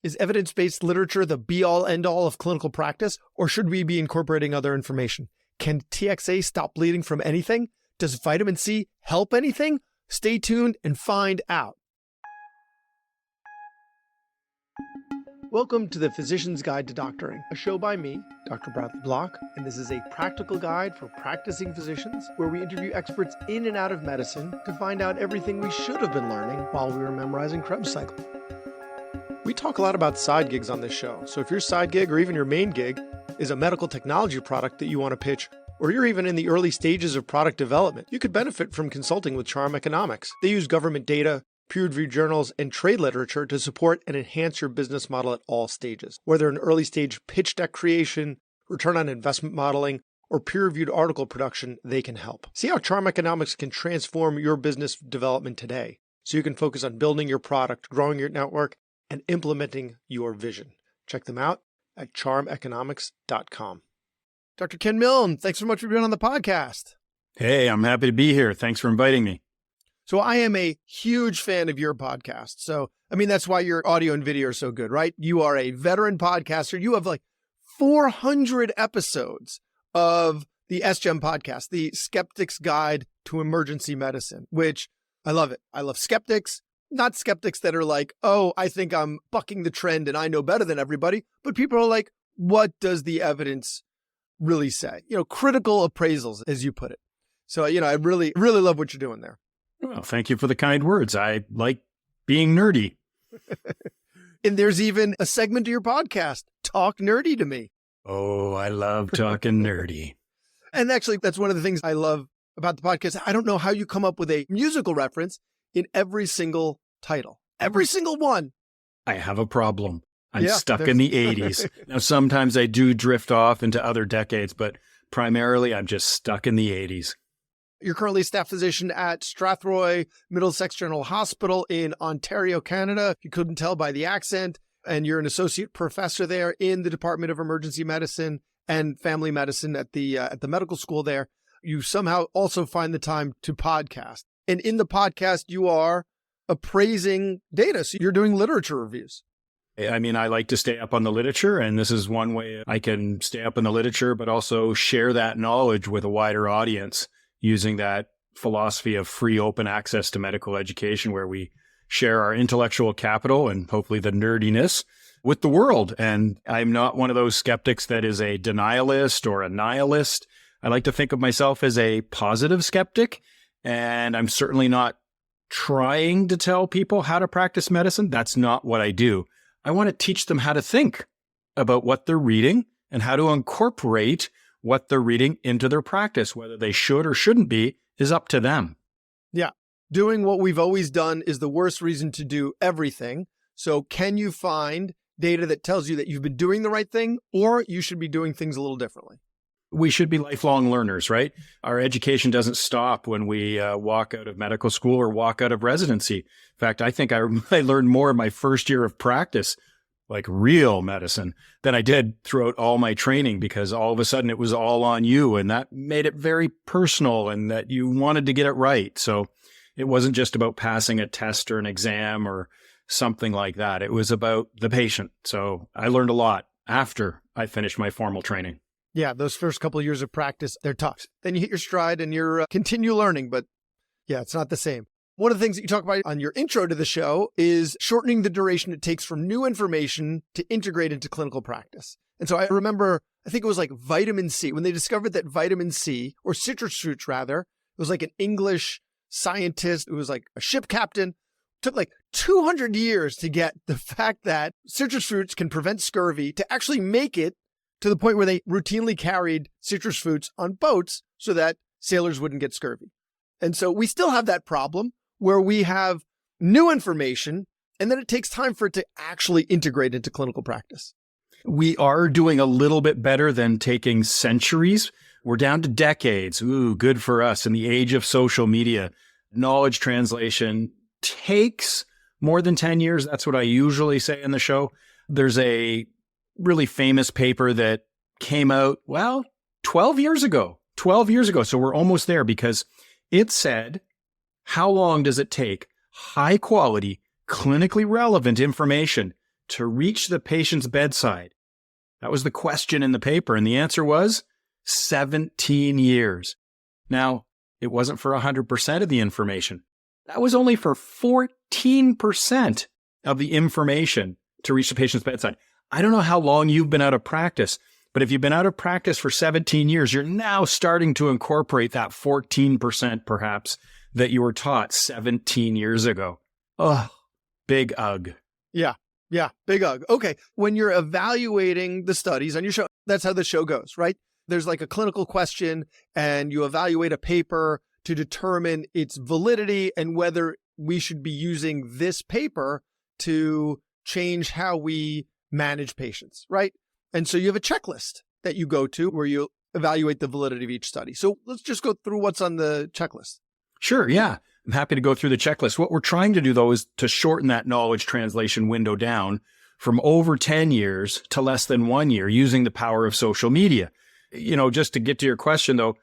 Is evidence-based literature the be-all, end-all of clinical practice, or should we be incorporating other information? Can TXA stop bleeding from anything? Does vitamin C help anything? Stay tuned and find out. Welcome to the Physician's Guide to Doctoring, a show by me, Dr. Bradley Block, and this is a practical guide for practicing physicians where we interview experts in and out of medicine to find out everything we should have been learning while we were memorizing Krebs cycle. We talk a lot about side gigs on this show, so if your side gig or even your main gig is a medical technology product that you want to pitch, or you're even in the early stages of product development, you could benefit from consulting with Charm Economics. They use government data, peer-reviewed journals, and trade literature to support and enhance your business model at all stages. Whether in early stage pitch deck creation, return on investment modeling, or peer-reviewed article production, they can help. See how Charm Economics can transform your business development today, so you can focus on building your product, growing your network, and implementing your vision. Check them out at charmeconomics.com. Dr. Ken Milne, thanks so much for being on the podcast. Hey, I'm happy to be here. Thanks for inviting me. So I am a huge fan of your podcast. So, that's why your audio and video are so good, right? You are a veteran podcaster. You have like 400 episodes of the SGEM podcast, the Skeptic's Guide to Emergency Medicine, which I love it. I love skeptics, not skeptics that are like, oh, I think I'm bucking the trend and I know better than everybody. But people are like, what does the evidence really say? Critical appraisals, as you put it. So, I really, really love what you're doing there. Well, thank you for the kind words. I like being nerdy. And there's even a segment to your podcast, Talk Nerdy to Me. Oh, I love talking nerdy. And actually, that's one of the things I love about the podcast. I don't know how you come up with a musical reference in every single title. Every single one. I have a problem. I'm stuck in the 80s. Now, sometimes I do drift off into other decades, but primarily I'm just stuck in the 80s. You're currently a staff physician at Strathroy Middlesex General Hospital in Ontario, Canada, if you couldn't tell by the accent, and you're an associate professor there in the Department of Emergency Medicine and Family Medicine at the medical school there. You somehow also find the time to podcast. And in the podcast, you are appraising data. So you're doing literature reviews. I like to stay up on the literature, and this is one way I can stay up on the literature, but also share that knowledge with a wider audience, using that philosophy of free open access to medical education, where we share our intellectual capital and hopefully the nerdiness with the world. And I'm not one of those skeptics that is a denialist or a nihilist. I like to think of myself as a positive skeptic, and I'm certainly not trying to tell people how to practice medicine. That's not what I do. I want to teach them how to think about what they're reading and how to incorporate what they're reading into their practice. Whether they should or shouldn't be is up to them. Yeah. Doing what we've always done is the worst reason to do everything. So can you find data that tells you that you've been doing the right thing, or you should be doing things a little differently? We should be lifelong learners, right? Our education doesn't stop when we walk out of medical school or walk out of residency. In fact, I think I learned more in my first year of practice, like real medicine, than I did throughout all my training, because all of a sudden it was all on you, and that made it very personal, and that you wanted to get it right. So it wasn't just about passing a test or an exam or something like that. It was about the patient. So I learned a lot after I finished my formal training. Yeah, those first couple of years of practice, they're tough. Then you hit your stride and you're continue learning, but yeah, it's not the same. One of the things that you talk about on your intro to the show is shortening the duration it takes from new information to integrate into clinical practice. And so I remember, I think it was like vitamin C, when they discovered that vitamin C, or citrus fruits rather, it was like an English scientist, it was like a ship captain, took like 200 years to get the fact that citrus fruits can prevent scurvy to actually make it to the point where they routinely carried citrus fruits on boats so that sailors wouldn't get scurvy. And so we still have that problem where we have new information and then it takes time for it to actually integrate into clinical practice. We are doing a little bit better than taking centuries. We're down to decades. Ooh, good for us. In the age of social media, knowledge translation takes more than 10 years. That's what I usually say in the show. There's a really famous paper that came out, 12 years ago. So we're almost there, because it said, how long does it take high quality, clinically relevant information to reach the patient's bedside? That was the question in the paper. And the answer was 17 years. Now, it wasn't for 100% of the information. That was only for 14% of the information to reach the patient's bedside. I don't know how long you've been out of practice, but if you've been out of practice for 17 years, you're now starting to incorporate that 14% perhaps that you were taught 17 years ago. Oh, big ugh. Yeah, big ugh. Okay, when you're evaluating the studies on your show, that's how the show goes, right? There's like a clinical question and you evaluate a paper to determine its validity and whether we should be using this paper to change how we manage patients, right? And so you have a checklist that you go to where you evaluate the validity of each study. So let's just go through what's on the checklist. Sure, yeah. I'm happy to go through the checklist. What we're trying to do, though, is to shorten that knowledge translation window down from over 10 years to less than 1 year using the power of social media. Just to get to your question, though,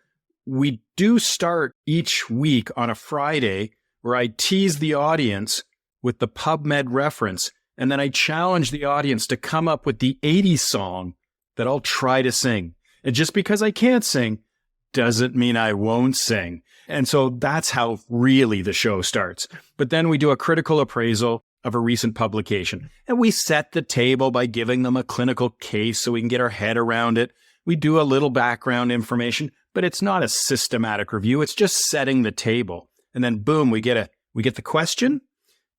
we do start each week on a Friday where I tease the audience with the PubMed reference, and then I challenge the audience to come up with the 80s song that I'll try to sing. And just because I can't sing doesn't mean I won't sing. And so that's how really the show starts. But then we do a critical appraisal of a recent publication. And we set the table by giving them a clinical case so we can get our head around it. We do a little background information, but it's not a systematic review. It's just setting the table. And then boom, we get the question,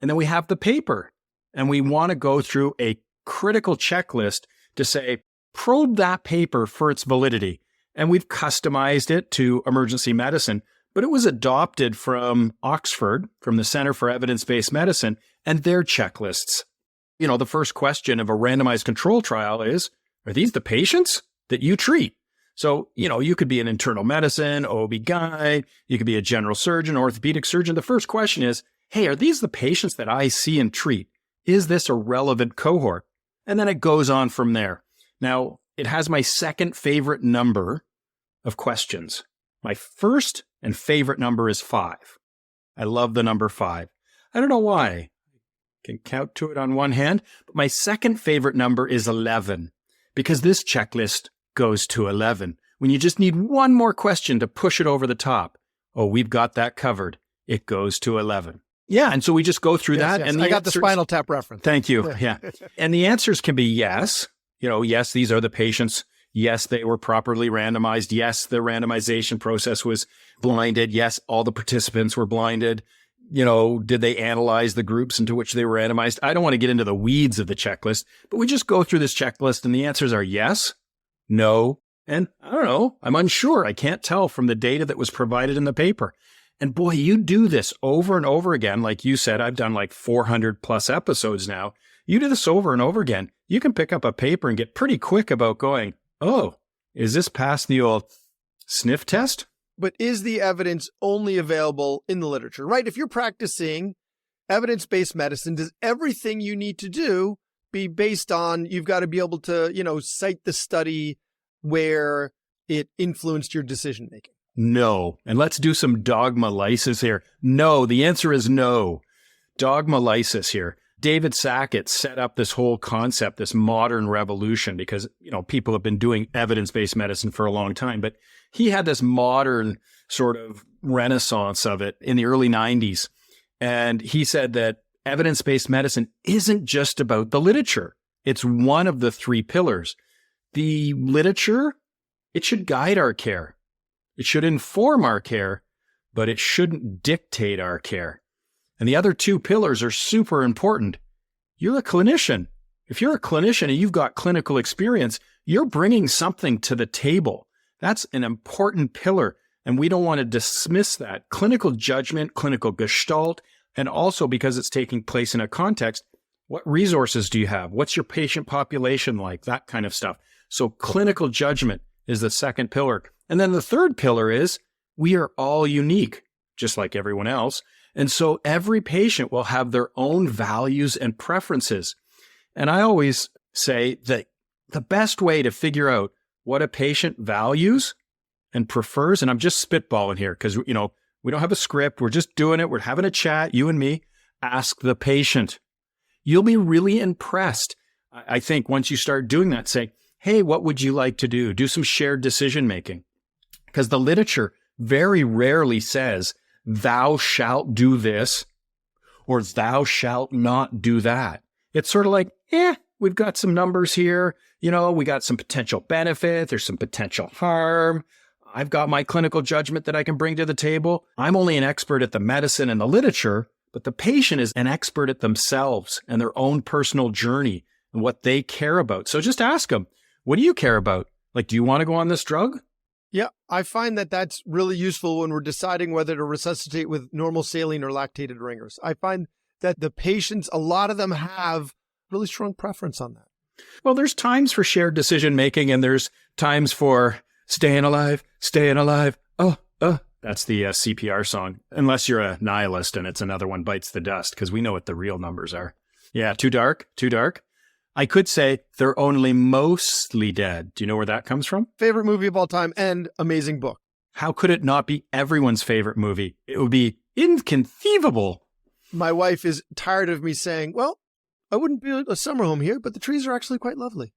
and then we have the paper. And we want to go through a critical checklist to say, probe that paper for its validity. And we've customized it to emergency medicine, but it was adopted from Oxford, from the Center for Evidence-Based Medicine, and their checklists. The first question of a randomized control trial is, are these the patients that you treat? So, you could be an internal medicine, OB-GYN, you could be a general surgeon, orthopedic surgeon. The first question is, hey, are these the patients that I see and treat? Is this a relevant cohort? And then it goes on from there. Now, it has my second favorite number of questions. My first and favorite number is 5. I love the number 5. I don't know why. I can count to it on one hand, but my second favorite number is 11 because this checklist goes to 11. When you just need one more question to push it over the top. Oh, we've got that covered. It goes to 11. Yeah, and so we just go through that. Yes. And I got the Spinal Tap reference. Thank you. Yeah. And the answers can be yes. Yes, these are the patients. Yes, they were properly randomized. Yes, the randomization process was blinded. Yes, all the participants were blinded. Did they analyze the groups into which they were randomized? I don't want to get into the weeds of the checklist, but we just go through this checklist and the answers are yes, no, and I don't know. I'm unsure. I can't tell from the data that was provided in the paper. And boy, you do this over and over again. Like you said, I've done like 400 plus episodes now. You do this over and over again. You can pick up a paper and get pretty quick about going, oh, is this past the old sniff test? But is the evidence only available in the literature, right? If you're practicing evidence-based medicine, does everything you need to do be based on, you've got to be able to, cite the study where it influenced your decision-making? No. And let's do some dogma lysis here. No, the answer is no. Dogma lysis here. David Sackett set up this whole concept, this modern revolution, because, people have been doing evidence-based medicine for a long time, but he had this modern sort of renaissance of it in the early 90s. And he said that evidence-based medicine isn't just about the literature. It's one of the 3 pillars. The literature, it should guide our care. It should inform our care, but it shouldn't dictate our care. And the other 2 pillars are super important. You're a clinician. If you're a clinician and you've got clinical experience, you're bringing something to the table. That's an important pillar, and we don't want to dismiss that. Clinical judgment, clinical gestalt, and also because it's taking place in a context, what resources do you have? What's your patient population like? That kind of stuff. So clinical judgment is the second pillar. And then the third pillar is we are all unique, just like everyone else. And so every patient will have their own values and preferences. And I always say that the best way to figure out what a patient values and prefers, and I'm just spitballing here because, we don't have a script. We're just doing it. We're having a chat, you and me. Ask the patient. You'll be really impressed I think once you start doing that, say, hey, what would you like to do? Do some shared decision making. Because the literature very rarely says, thou shalt do this or thou shalt not do that. It's sort of like, we've got some numbers here. We got some potential benefit. There's some potential harm. I've got my clinical judgment that I can bring to the table. I'm only an expert at the medicine and the literature, but the patient is an expert at themselves and their own personal journey and what they care about. So just ask them, what do you care about? Like, do you want to go on this drug? Yeah, I find that that's really useful when we're deciding whether to resuscitate with normal saline or lactated ringers. I find that the patients, a lot of them have really strong preference on that. Well, there's times for shared decision making and there's times for staying alive. Oh. That's the CPR song, unless you're a nihilist and it's another one bites the dust, because we know what the real numbers are. Yeah, too dark. I could say they're only mostly dead. Do you know where that comes from? Favorite movie of all time and amazing book. How could it not be everyone's favorite movie? It would be inconceivable. My wife is tired of me saying, well, I wouldn't build a summer home here, but the trees are actually quite lovely.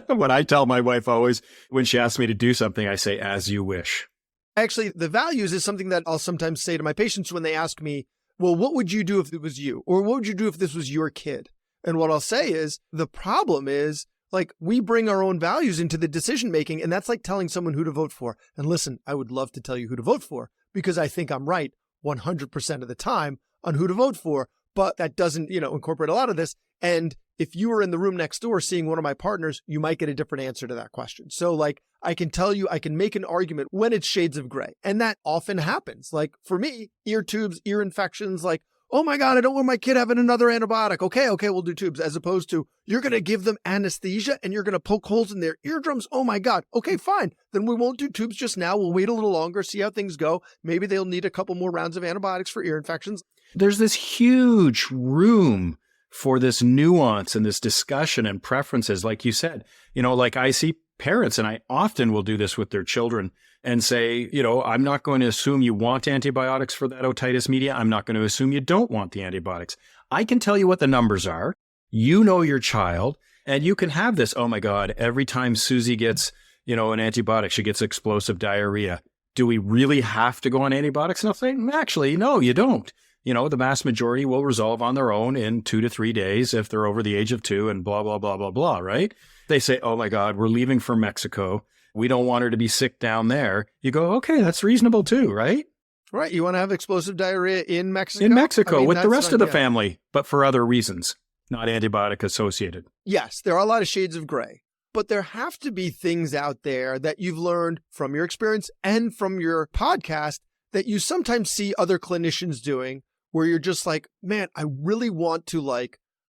What I tell my wife always, when she asks me to do something, I say, as you wish. Actually, the values is something that I'll sometimes say to my patients when they ask me, well, what would you do if it was you? Or what would you do if this was your kid? And what I'll say is, the problem is, like, we bring our own values into the decision making, and that's like telling someone who to vote for. And listen, I would love to tell you who to vote for, because I think I'm right 100% of the time on who to vote for, but that doesn't, incorporate a lot of this. And if you were in the room next door seeing one of my partners, you might get a different answer to that question. So like, I can tell you, I can make an argument when it's shades of gray. And that often happens. Like for me, ear tubes, ear infections, like, oh my God, I don't want my kid having another antibiotic. Okay, we'll do tubes. As opposed to, you're going to give them anesthesia and you're going to poke holes in their eardrums. Oh my God. Okay, fine. Then we won't do tubes just now. We'll wait a little longer, see how things go. Maybe they'll need a couple more rounds of antibiotics for ear infections. There's this huge room for this nuance and this discussion and preferences. Like you said, like I see parents, and I often will do this with their children and say, I'm not going to assume you want antibiotics for that otitis media. I'm not going to assume you don't want the antibiotics. I can tell you what the numbers are. You know your child, and you can have this. Oh my God, every time Susie gets, an antibiotic, she gets explosive diarrhea. Do we really have to go on antibiotics? And I'll say, actually, no, you don't. The vast majority will resolve on their own in 2 to 3 days if they're over the age of 2 and blah, blah, blah, blah, blah, right? They say, oh my God, we're leaving for Mexico. We don't want her to be sick down there. You go, okay, that's reasonable too, right? Right. You want to have explosive diarrhea in Mexico? In Mexico with the rest of the family, but for other reasons, not antibiotic associated. Yes, there are a lot of shades of gray, but there have to be things out there that you've learned from your experience and from your podcast that you sometimes see other clinicians doing, where you're just like, man, I really want to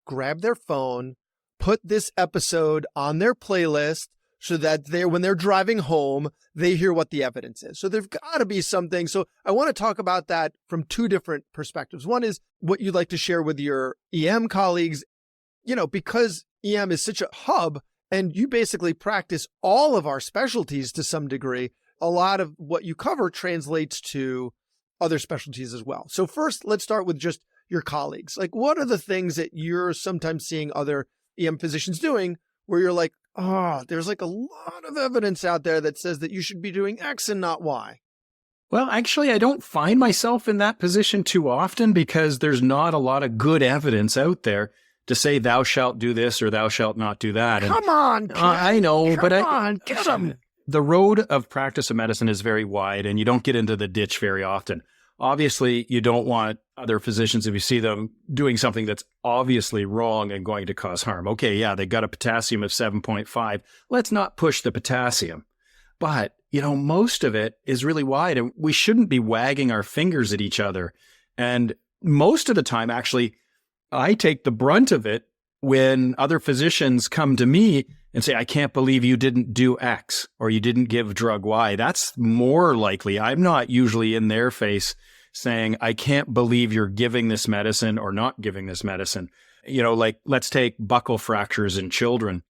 grab their phone, put this episode on their playlist so that when they're driving home, they hear what the evidence is. So there's got to be something. So I want to talk about that from 2 different perspectives. One is what you'd like to share with your EM colleagues, because EM is such a hub and you basically practice all of our specialties to some degree. A lot of what you cover translates to other specialties as well. So first, let's start with just your colleagues. Like, what are the things that you're sometimes seeing other EM physicians doing where you're like, there's a lot of evidence out there that says that you should be doing X and not Y? Well, actually, I don't find myself in that position too often because there's not a lot of good evidence out there to say thou shalt do this or thou shalt not do that. Come on. I know, but get them. The road of practice of medicine is very wide and you don't get into the ditch very often. Obviously, you don't want other physicians, if you see them doing something that's obviously wrong and going to cause harm. Okay, yeah, they got a potassium of 7.5. Let's not push the potassium. But, most of it is really wide and we shouldn't be wagging our fingers at each other. And most of the time, actually, I take the brunt of it when other physicians come to me and say, I can't believe you didn't do X or you didn't give drug Y. That's more likely. I'm not usually in their face saying, I can't believe you're giving this medicine or not giving this medicine. Let's take buccal fractures in children.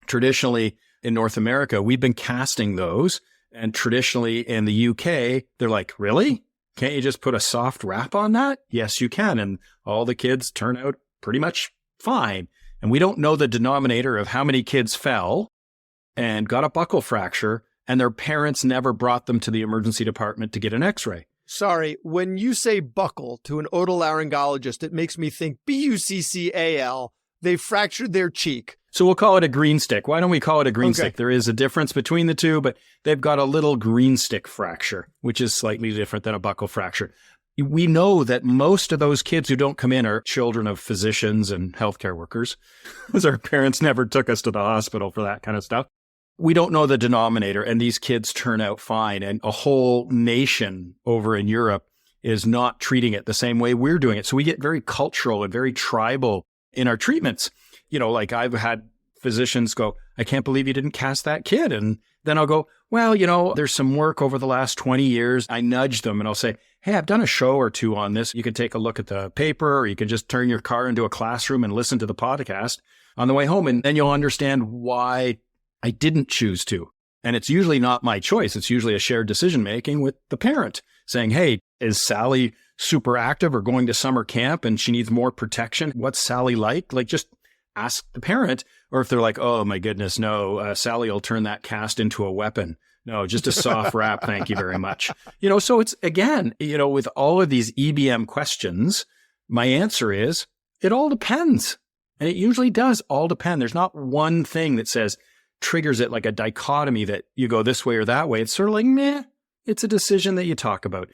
Traditionally in North America, we've been casting those. And traditionally in the UK, they're like, really? Can't you just put a soft wrap on that? Yes, you can. And all the kids turn out pretty much fine. And we don't know the denominator of how many kids fell and got a buccal fracture and their parents never brought them to the emergency department to get an x-ray. Sorry, when you say buccal to an otolaryngologist, it makes me think Buccal. They fractured their cheek. So we'll call it a green stick. Why don't we call it a green Okay. stick? There is a difference between the two, but they've got a little green stick fracture, which is slightly different than a buccal fracture. We know that most of those kids who don't come in are children of physicians and healthcare workers, because our parents never took us to the hospital for that kind of stuff. We don't know the denominator, and these kids turn out fine. And a whole nation over in Europe is not treating it the same way we're doing it. So we get very cultural and very tribal in our treatments. You know, like I've had physicians go, I can't believe you didn't cast that kid. And then I'll go, well, you know, there's some work over the last 20 years. I nudge them and I'll say, hey, I've done a show or two on this. You can take a look at the paper, or you can just turn your car into a classroom and listen to the podcast on the way home. And then you'll understand why I didn't choose to. And it's usually not my choice. It's usually a shared decision making with the parent saying, hey, is Sally super active or going to summer camp and she needs more protection? What's Sally like? Like, just ask the parent. Or if they're like, oh my goodness, no, Sally will turn that cast into a weapon. No, just a soft wrap. Thank you very much. You know, so it's, again, you know, with all of these EBM questions, my answer is it all depends. And it usually does all depend. There's not one thing that says, triggers it like a dichotomy that you go this way or that way. It's sort of like, meh, it's a decision that you talk about.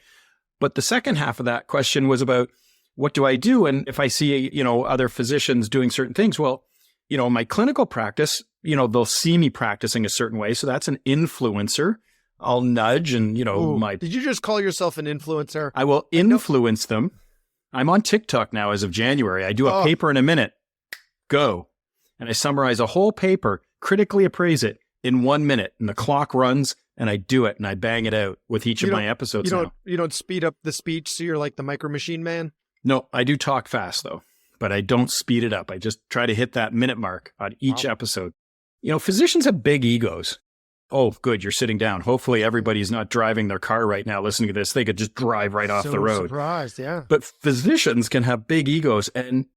But the second half of that question was about, what do I do? And if I see, you know, other physicians doing certain things, well, you know, my clinical practice, you know, they'll see me practicing a certain way. So that's an influencer. I'll nudge and, you know, Ooh, did you just call yourself an influencer? I will influence them. I'm on TikTok now as of January. I do a paper in a minute. Go. And I summarize a whole paper, critically appraise it in 1 minute. And the clock runs and I do it and I bang it out with each of my episodes now. You don't speed up the speech so you're like the Micro Machine Man? No, I do talk fast though, but I don't speed it up. I just try to hit that minute mark on each episode. You know, physicians have big egos. Oh, good. You're sitting down. Hopefully everybody's not driving their car right now listening to this. They could just drive right off the road. Surprised, yeah. But physicians can have big egos. And,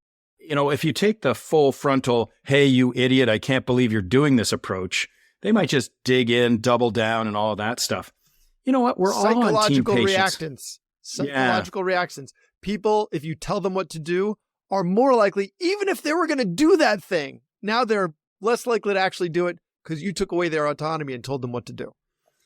you know, if you take the full frontal, hey, you idiot, I can't believe you're doing this approach, they might just dig in, double down, and all of that stuff. You know what? We're all on team patients. Psychological reactions. People, if you tell them what to do, are more likely, even if they were going to do that thing, now they're less likely to actually do it because you took away their autonomy and told them what to do.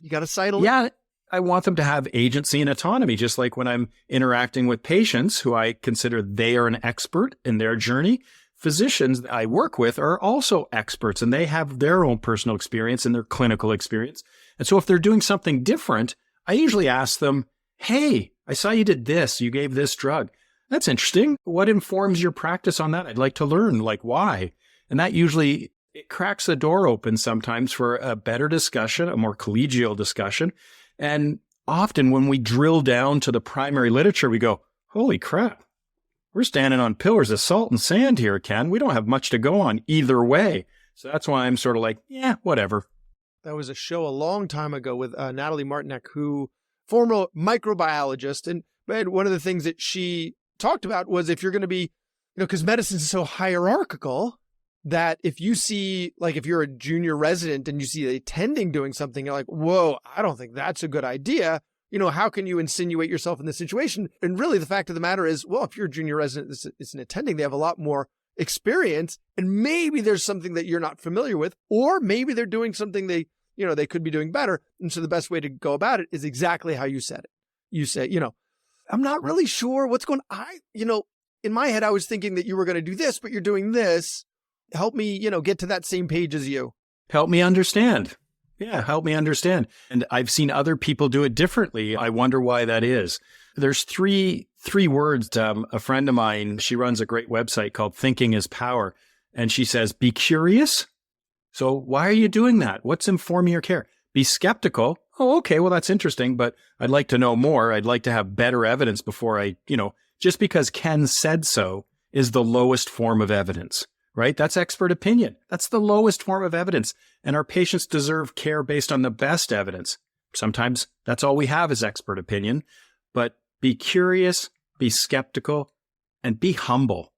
You got to sidle. Yeah, I want them to have agency and autonomy, just like when I'm interacting with patients who I consider they are an expert in their journey. Physicians that I work with are also experts and they have their own personal experience and their clinical experience. And so if they're doing something different, I usually ask them, hey, I saw you did this. You gave this drug. That's interesting. What informs your practice on that? I'd like to learn, like, why? And that usually, it cracks the door open sometimes for a better discussion, a more collegial discussion. And often when we drill down to the primary literature, we go, holy crap, we're standing on pillars of salt and sand here, Ken. We don't have much to go on either way. So that's why I'm sort of like, yeah, whatever. That was a show a long time ago with Natalie Martinek, who former microbiologist. And one of the things that she talked about was if you're going to be, because medicine is so hierarchical that if you see, like if you're a junior resident and you see the attending doing something, you're like, whoa, I don't think that's a good idea. How can you insinuate yourself in this situation? And really the fact of the matter is, well, if you're a junior resident, it's an attending, they have a lot more experience. And maybe there's something that you're not familiar with, or maybe they're doing something they could be doing better. And so the best way to go about it is exactly how you said it. You say, I'm not really sure what's going on. In my head, I was thinking that you were going to do this, but you're doing this. Help me, get to that same page as you. Help me understand. Yeah, help me understand. And I've seen other people do it differently. I wonder why that is. There's three words. A friend of mine, she runs a great website called Thinking is Power. And she says, be curious. So why are you doing that? What's informing your care? Be skeptical. Oh, okay. Well, that's interesting, but I'd like to know more. I'd like to have better evidence before I, just because Ken said so is the lowest form of evidence, right? That's expert opinion. That's the lowest form of evidence. And our patients deserve care based on the best evidence. Sometimes that's all we have is expert opinion, but be curious, be skeptical, and be humble.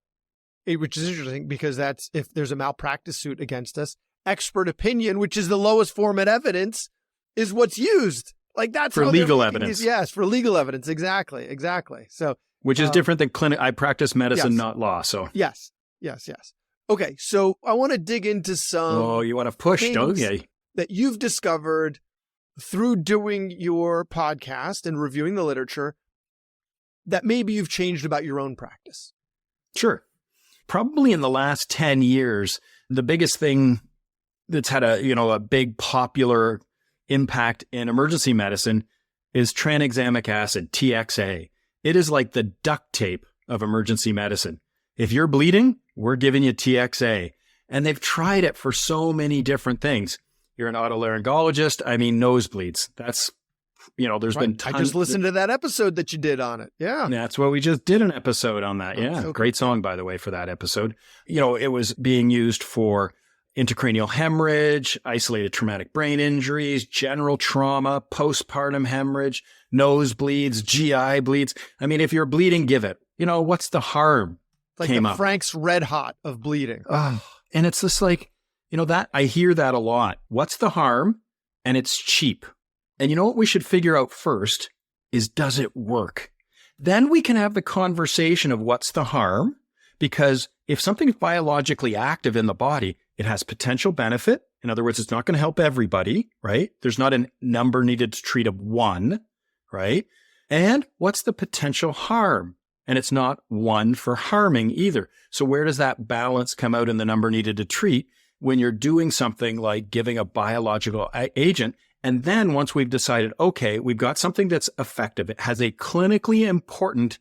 which is interesting because that's if there's a malpractice suit against us, expert opinion, which is the lowest form of evidence, is what's used. Like that's for how legal evidence. Yes, for legal evidence. Exactly. So, which is different than clinic. I practice medicine, yes. not law. So yes. Okay, so I want to dig into some. Oh, you want to push, don't you? That you've discovered through doing your podcast and reviewing the literature that maybe you've changed about your own practice. Sure. Probably in the last 10 years, the biggest thing that's had a big popular impact in emergency medicine is tranexamic acid, TXA. It is like the duct tape of emergency medicine. If you're bleeding, we're giving you TXA. And they've tried it for so many different things. You're an otolaryngologist. I mean, nosebleeds. That's, there's been tons. I just listened to that episode that you did on it. Yeah. That's what we just did an episode on that. Yeah. So great song, by the way, for that episode. It was being used for intracranial hemorrhage, isolated traumatic brain injuries, general trauma, postpartum hemorrhage, nosebleeds, GI bleeds. I mean, if you're bleeding, give it. What's the harm? Like came the up. Frank's Red Hot of bleeding. And it's just like, that I hear that a lot. What's the harm? And it's cheap. And what we should figure out first is, does it work? Then we can have the conversation of what's the harm, because if something's biologically active in the body, it has potential benefit. In other words, it's not going to help everybody, right? There's not a number needed to treat of one, right? And what's the potential harm? And it's not one for harming either. So where does that balance come out in the number needed to treat when you're doing something like giving a biological agent? And then once we've decided, okay, we've got something that's effective, it has a clinically important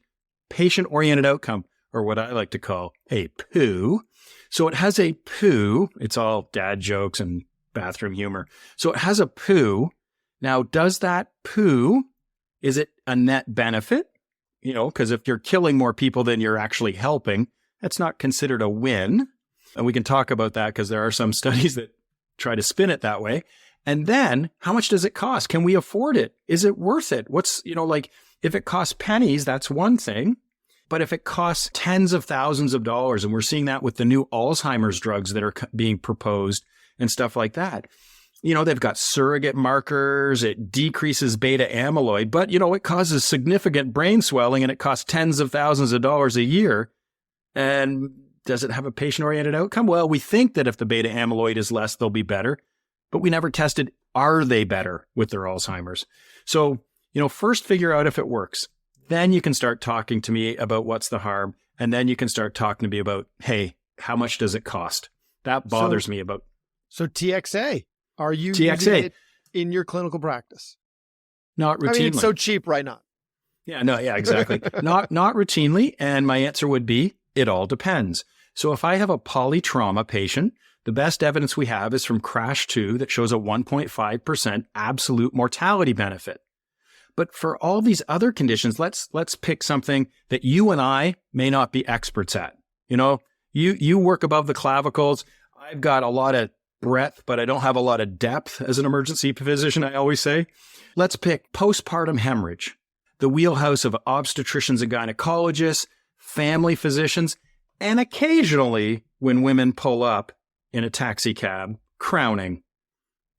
patient-oriented outcome, or what I like to call a POO. So it has a POO. It's all dad jokes and bathroom humor. So it has a POO. Now, does that POO, is it a net benefit? Because if you're killing more people than you're actually helping, that's not considered a win. And we can talk about that because there are some studies that try to spin it that way. And then how much does it cost? Can we afford it? Is it worth it? What's, if it costs pennies, that's one thing. But if it costs tens of thousands of dollars, and we're seeing that with the new Alzheimer's drugs that are being proposed and stuff like that, they've got surrogate markers, it decreases beta amyloid, but, it causes significant brain swelling and it costs tens of thousands of dollars a year. And does it have a patient-oriented outcome? Well, we think that if the beta amyloid is less, they'll be better, but we never tested, are they better with their Alzheimer's? So, first figure out if it works. Then you can start talking to me about what's the harm. And then you can start talking to me about, hey, how much does it cost? That bothers me about. So TXA. Are you using it in your clinical practice? Not routinely. I mean, it's so cheap right now. Yeah, exactly. not routinely. And my answer would be, it all depends. So if I have a polytrauma patient, the best evidence we have is from CRASH 2 that shows a 1.5% absolute mortality benefit. But for all these other conditions, let's pick something that you and I may not be experts at. You work above the clavicles. I've got a lot of breadth, but I don't have a lot of depth as an emergency physician, I always say. Let's pick postpartum hemorrhage, the wheelhouse of obstetricians and gynecologists, family physicians, and occasionally when women pull up in a taxi cab, crowning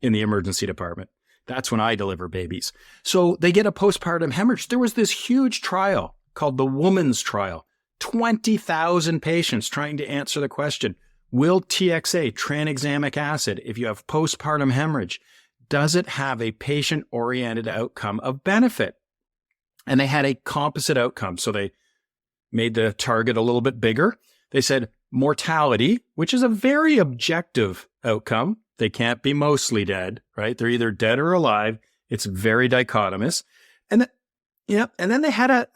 in the emergency department. That's when I deliver babies. So they get a postpartum hemorrhage. There was this huge trial called the Woman's Trial, 20,000 patients trying to answer the question, will TXA, tranexamic acid, if you have postpartum hemorrhage, does it have a patient-oriented outcome of benefit? And they had a composite outcome. So they made the target a little bit bigger. They said mortality, which is a very objective outcome. They can't be mostly dead, right? They're either dead or alive. It's very dichotomous. And then they had a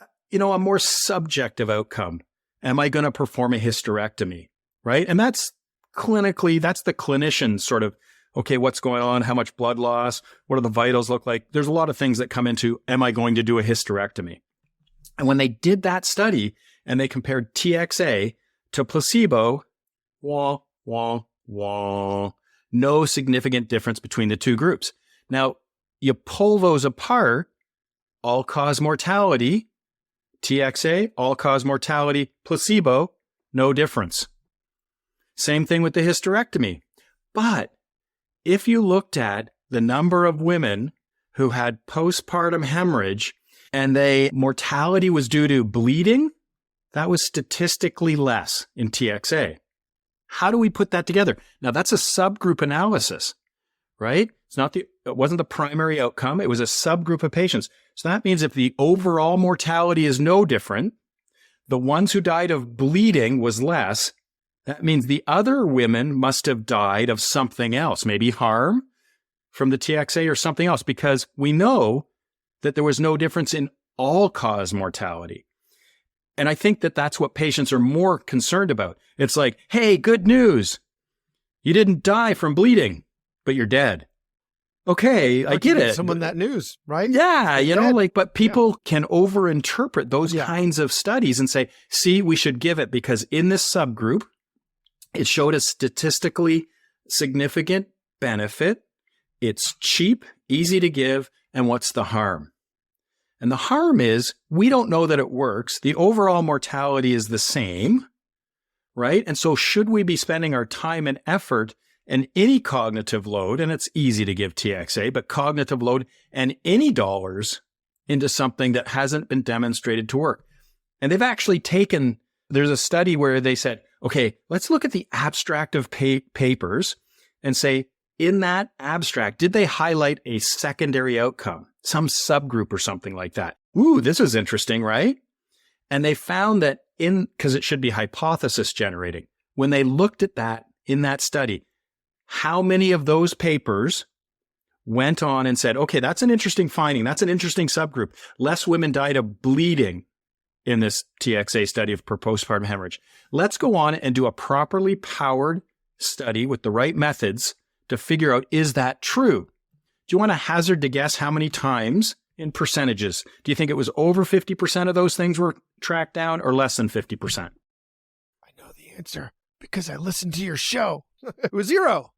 more subjective outcome. Am I going to perform a hysterectomy? Right? And that's clinically, that's the clinician sort of, okay, what's going on? How much blood loss? What do the vitals look like? There's a lot of things that come into, am I going to do a hysterectomy? And when they did that study and they compared TXA to placebo, no significant difference between the two groups. Now, you pull those apart, all-cause mortality, TXA, all-cause mortality, placebo, no difference. Same thing with the hysterectomy. But if you looked at the number of women who had postpartum hemorrhage and mortality was due to bleeding, that was statistically less in TXA. How do we put that together? Now, that's a subgroup analysis, right? It wasn't the primary outcome. It was a subgroup of patients. So that means if the overall mortality is no different, the ones who died of bleeding was less. That means the other women must have died of something else, maybe harm from the TXA or something else, because we know that there was no difference in all-cause mortality. And I think that that's what patients are more concerned about. It's like, hey, good news. You didn't die from bleeding, but you're dead. Okay, I get it. Someone that news, right? Yeah, but people can overinterpret those kinds of studies and say, see, we should give it because in this subgroup, it showed a statistically significant benefit. It's cheap, easy to give, and what's the harm? And the harm is we don't know that it works. The overall mortality is the same, right? And so should we be spending our time and effort and any cognitive load, and it's easy to give TXA, but cognitive load and any dollars into something that hasn't been demonstrated to work? And they've actually there's a study where they said, okay, let's look at the abstract of papers and say, in that abstract, did they highlight a secondary outcome, some subgroup or something like that? Ooh, this is interesting, right? And they found that because it should be hypothesis generating, when they looked at that in that study, how many of those papers went on and said, okay, that's an interesting finding. That's an interesting subgroup. Less women died of bleeding in this TXA study of postpartum hemorrhage. Let's go on and do a properly powered study with the right methods to figure out, is that true? Do you want to hazard to guess how many times in percentages? Do you think it was over 50% of those things were tracked down or less than 50%? I know the answer because I listened to your show. It was 0.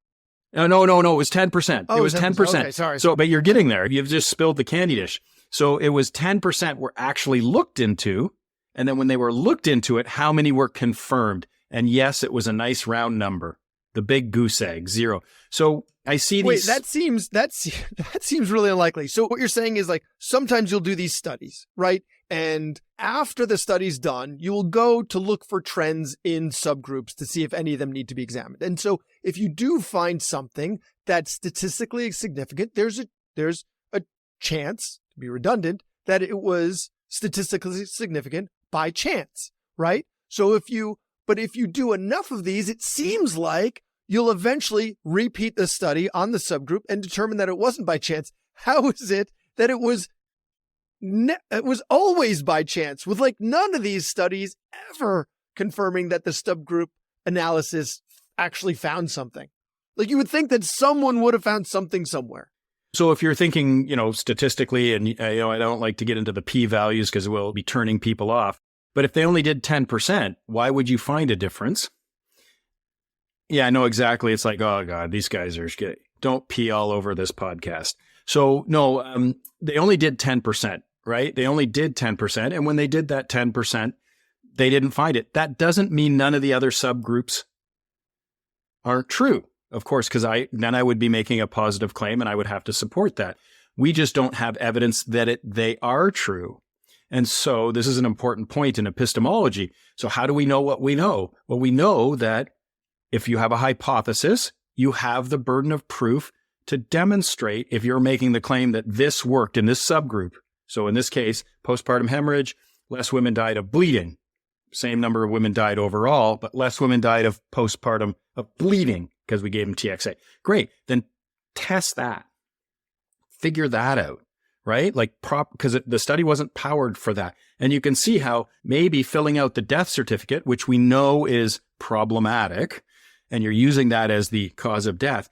No, it was 10%. Oh, it was 10%. Okay, sorry. So, but you're getting there. You've just spilled the candy dish. So it was 10% were actually looked into. And then when they were looked into it, how many were confirmed? And yes, it was a nice round number. The big goose egg, 0. So I see these. Wait, that seems really unlikely. So what you're saying is like sometimes you'll do these studies, right? And after the study's done, you will go to look for trends in subgroups to see if any of them need to be examined. And so if you do find something that's statistically significant, there's a chance, to be redundant, that it was statistically significant by chance, right? So if you do enough of these, it seems like you'll eventually repeat the study on the subgroup and determine that it wasn't by chance. How is it that it was always by chance, with like none of these studies ever confirming that the subgroup analysis actually found something? Like you would think that someone would have found something somewhere. So if you're thinking, statistically, and I don't like to get into the p-values because we'll be turning people off, but if they only did 10%, why would you find a difference? Yeah, I know exactly. It's like, oh God, these guys are don't pee all over this podcast. So no, they only did 10%, right? They only did 10. And when they did that 10%, they didn't find it. That doesn't mean none of the other subgroups aren't true. Of course, because then I would be making a positive claim and I would have to support that. We just don't have evidence that they are true. And so this is an important point in epistemology. So how do we know what we know? Well, we know that if you have a hypothesis, you have the burden of proof to demonstrate if you're making the claim that this worked in this subgroup. So in this case, postpartum hemorrhage, less women died of bleeding. Same number of women died overall, but less women died of postpartum of bleeding because we gave them TXA. Great. Then test that. Figure that out, right? Like because the study wasn't powered for that. And you can see how maybe filling out the death certificate, which we know is problematic, and you're using that as the cause of death,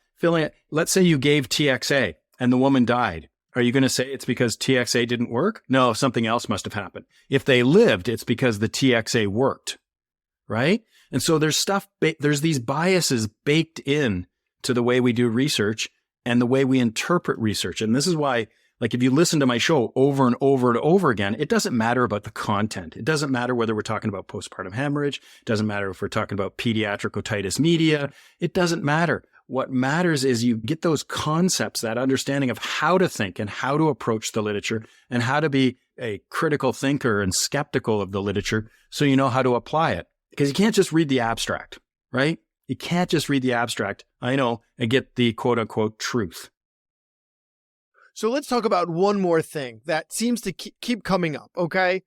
let's say you gave TXA and the woman died. Are you going to say it's because TXA didn't work? No, something else must have happened. If they lived, it's because the TXA worked, right? And so there's these biases baked in to the way we do research and the way we interpret research. And this is why Like if you listen to my show over and over and over again, it doesn't matter about the content. It doesn't matter whether we're talking about postpartum hemorrhage. It doesn't matter if we're talking about pediatric otitis media. It doesn't matter. What matters is you get those concepts, that understanding of how to think and how to approach the literature and how to be a critical thinker and skeptical of the literature so you know how to apply it. Because you can't just read the abstract, right? You can't just read the abstract, I know, and get the quote unquote truth. So let's talk about one more thing that seems to keep coming up, okay?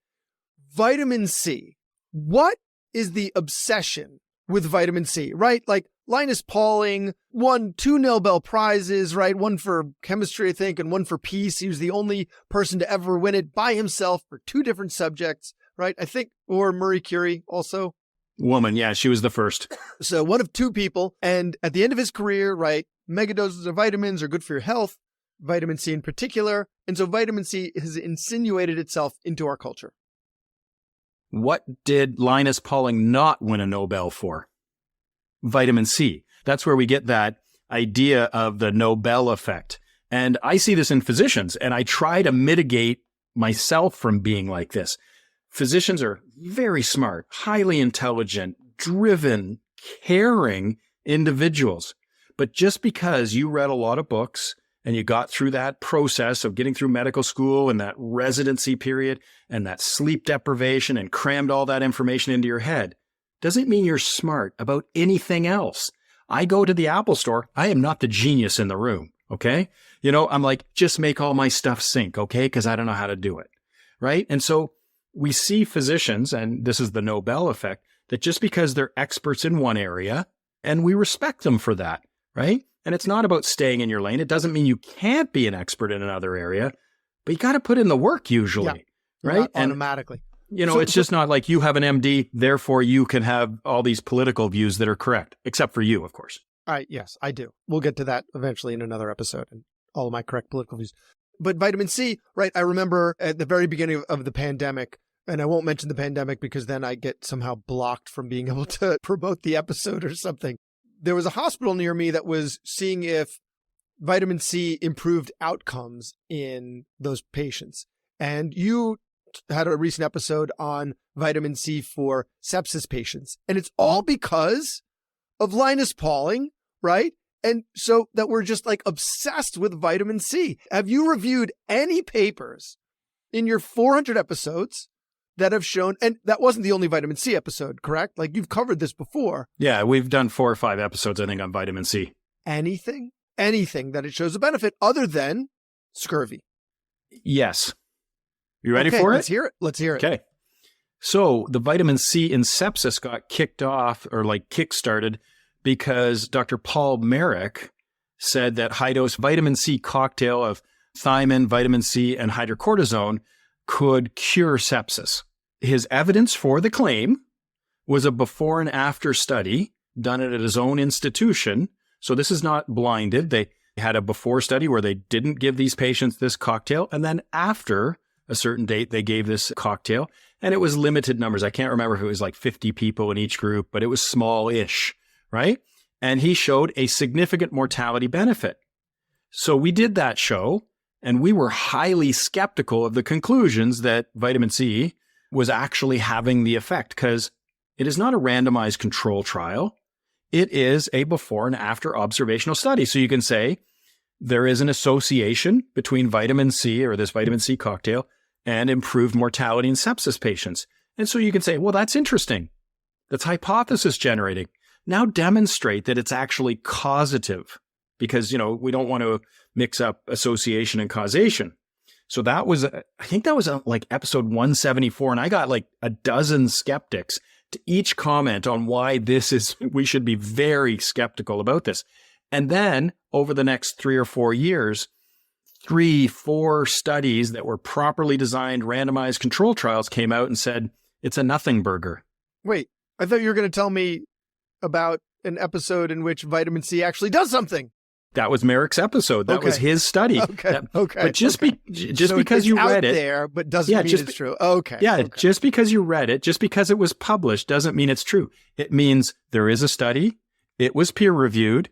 Vitamin C. What is the obsession with vitamin C, right? Like Linus Pauling won 2 Nobel Prizes, right? One for chemistry, I think, and one for peace. He was the only person to ever win it by himself for 2 different subjects, right? I think, or Marie Curie also. Woman, yeah, she was the first. So one of 2 people. And at the end of his career, right, megadoses of vitamins are good for your health, vitamin C in particular. And so vitamin C has insinuated itself into our culture. What did Linus Pauling not win a Nobel for? Vitamin C. That's where we get that idea of the Nobel effect. And I see this in physicians, and I try to mitigate myself from being like this. Physicians are very smart, highly intelligent, driven, caring individuals. But just because you read a lot of books and you got through that process of getting through medical school and that residency period and that sleep deprivation and crammed all that information into your head, doesn't mean you're smart about anything else. I go to the Apple store. I am not the genius in the room. Okay. I'm like, just make all my stuff sync. Okay. Cause I don't know how to do it. Right. And so we see physicians, and this is the Nobel effect, that just because they're experts in one area, and we respect them for that. Right. And it's not about staying in your lane. It doesn't mean you can't be an expert in another area, but you got to put in the work usually. Yeah, right. And automatically. It's just not like you have an MD, therefore you can have all these political views that are correct, except for you, of course. Yes, I do. We'll get to that eventually in another episode and all of my correct political views. But vitamin C, right? I remember at the very beginning of the pandemic, and I won't mention the pandemic because then I get somehow blocked from being able to promote the episode or something. There was a hospital near me that was seeing if vitamin C improved outcomes in those patients. And you had a recent episode on vitamin C for sepsis patients. And it's all because of Linus Pauling, right? And so that we're just like obsessed with vitamin C. Have you reviewed any papers in your 400 episodes that have shown, and that wasn't the only vitamin C episode, correct? Like you've covered this before. Yeah, we've done 4 or 5 episodes, I think, on vitamin C. Anything that it shows a benefit other than scurvy? Yes. You ready for it? Let's hear it. Okay. So the vitamin C in sepsis got kicked off or kick-started because Dr. Paul Merrick said that high-dose vitamin C cocktail of thiamine, vitamin C, and hydrocortisone could cure sepsis. His evidence for the claim was a before and after study done at his own institution. So this is not blinded. They had a before study where they didn't give these patients this cocktail. And then after a certain date, they gave this cocktail. And it was limited numbers. I can't remember if it was like 50 people in each group, but it was small-ish, right? And he showed a significant mortality benefit. So we did that show, and we were highly skeptical of the conclusions that vitamin C was actually having the effect because it is not a randomized control trial. It is a before and after observational study. So you can say there is an association between vitamin C or this vitamin C cocktail and improved mortality in sepsis patients. And so you can say, well, that's interesting. That's hypothesis generating. Now demonstrate that it's actually causative because, we don't want to mix up association and causation. So that was, I think that was like episode 174. And I got like a dozen skeptics to each comment on why we should be very skeptical about this. And then over the next 3 or 4 years, 3-4 studies that were properly designed randomized control trials came out and said, it's a nothing burger. Wait, I thought you were going to tell me about an episode in which vitamin C actually does something. That was Merrick's episode. That was his study. Okay. But just because you read it, there, but doesn't mean it's true. Okay. Yeah. Okay. Just because you read it, just because it was published, doesn't mean it's true. It means there is a study. It was peer reviewed,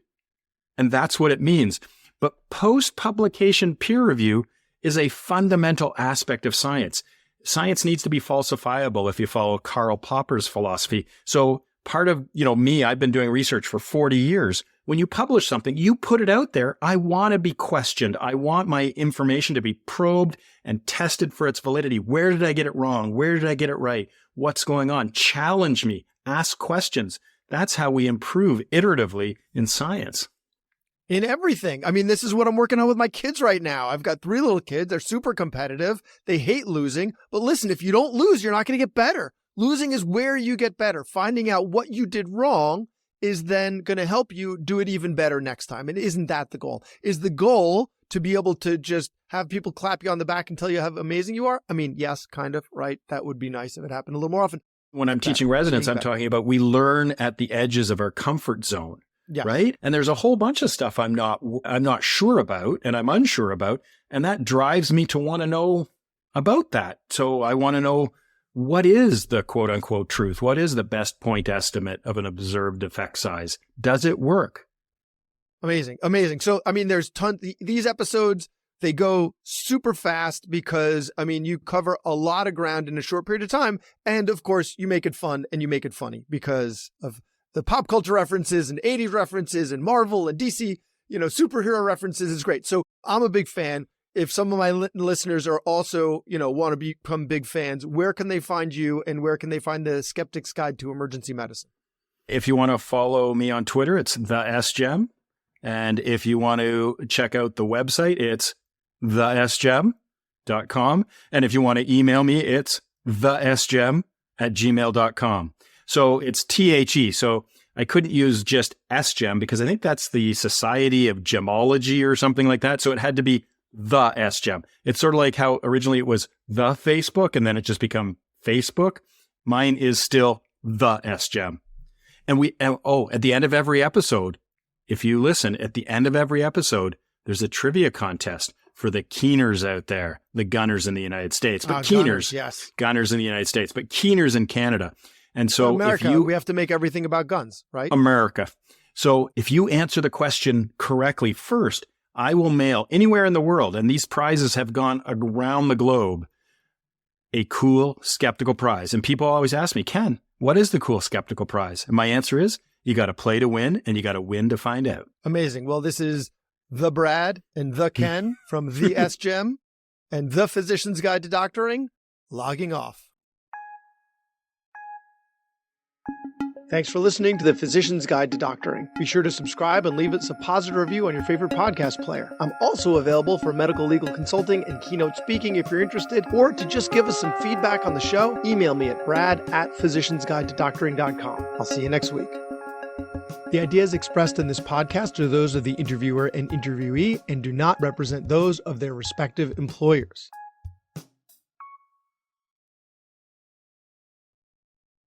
and that's what it means. But post-publication peer review is a fundamental aspect of science. Science needs to be falsifiable if you follow Karl Popper's philosophy. So part of, me, I've been doing research for 40 years. When you publish something, you put it out there. I want to be questioned. I want my information to be probed and tested for its validity. Where did I get it wrong? Where did I get it right? What's going on? Challenge me. Ask questions. That's how we improve iteratively in science. In everything. I mean, this is what I'm working on with my kids right now. I've got 3 little kids. They're super competitive. They hate losing. But listen, if you don't lose, you're not going to get better. Losing is where you get better. Finding out what you did wrong is then going to help you do it even better next time. And isn't that the goal? Is the goal to be able to just have people clap you on the back and tell you how amazing you are? I mean, yes, kind of, right? That would be nice if it happened a little more often. When I'm teaching residents, I'm talking about we learn at the edges of our comfort zone, right? And there's a whole bunch of stuff I'm not sure about and I'm unsure about. And that drives me to want to know about that. So I want to know, what is the quote unquote truth? What is the best point estimate of an observed effect size? Does it work? Amazing. Amazing. So, I mean, there's these episodes, they go super fast because, I mean, you cover a lot of ground in a short period of time. And of course, you make it fun and you make it funny because of the pop culture references and 80s references and Marvel and DC, superhero references is great. So I'm a big fan. If some of my listeners are also, want to become big fans, where can they find you and where can they find the Skeptic's Guide to Emergency Medicine? If you want to follow me on Twitter, it's the SGEM. And if you want to check out the website, it's thesgem.com. And if you want to email me, it's thesgem@gmail.com. So it's THE. So I couldn't use just SGEM because I think that's the Society of Gemology or something like that. So it had to be the SGEM. It's sort of like how originally it was the Facebook and then it just become Facebook. Mine is still the SGEM. And at the end of every episode, if you listen, at the end of every episode, there's a trivia contest for the keeners out there, the gunners in the United States, but keeners, gunners in the United States, but keeners in Canada. And so America, we have to make everything about guns, right? America. So if you answer the question correctly first, I will mail anywhere in the world, and these prizes have gone around the globe, a cool skeptical prize. And people always ask me, Ken, what is the cool skeptical prize? And my answer is, you got to play to win, and you got to win to find out. Amazing. Well, this is the Brad and the Ken from the SGEM and the Physician's Guide to Doctoring, logging off. Thanks for listening to the Physician's Guide to Doctoring. Be sure to subscribe and leave us a positive review on your favorite podcast player. I'm also available for medical legal consulting and keynote speaking if you're interested, or to just give us some feedback on the show, email me at brad@physiciansguidetodoctoring.com. I'll see you next week. The ideas expressed in this podcast are those of the interviewer and interviewee and do not represent those of their respective employers.